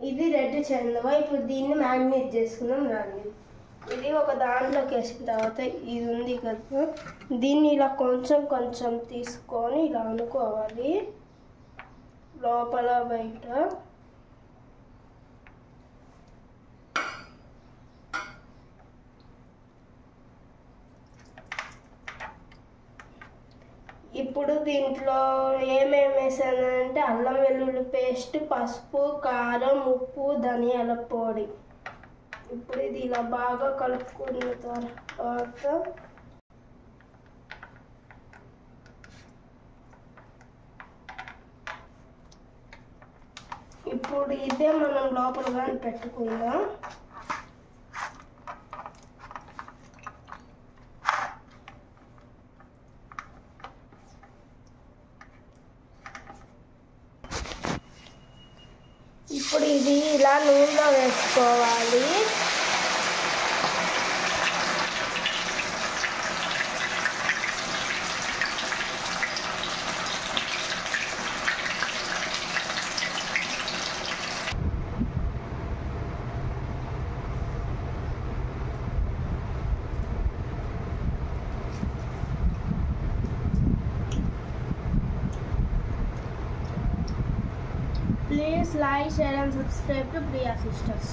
ఇది రెడ్ చందవ. ఇప్పుడు దీన్ని మ్యారినేట్ చేసుకుందాం రండి. ఇది ఒక దాంట్లోకి వేసిన తర్వాత ఇది ఉంది కదా, దీన్ని ఇలా కొంచెం కొంచెం తీసుకొని ఇలా అనుకోవాలి లోపల బయట. ఇప్పుడు దీంట్లో ఏమేమి వేసానంటే అల్లం వెల్లుల్లి పేస్ట్, పసుపు, కారం, ఉప్పు, ధనియాల పొడి. ఇప్పుడు ఇది ఇలా బాగా కలుపుకున్న తర్వాత ఇప్పుడు ఇదే మనం లోపల కానీ పెట్టుకుందాం. ఇప్పుడు ఇది ఇలా నూనెలో వేసుకోవాలి. Please like, share and subscribe to Priya Sisters.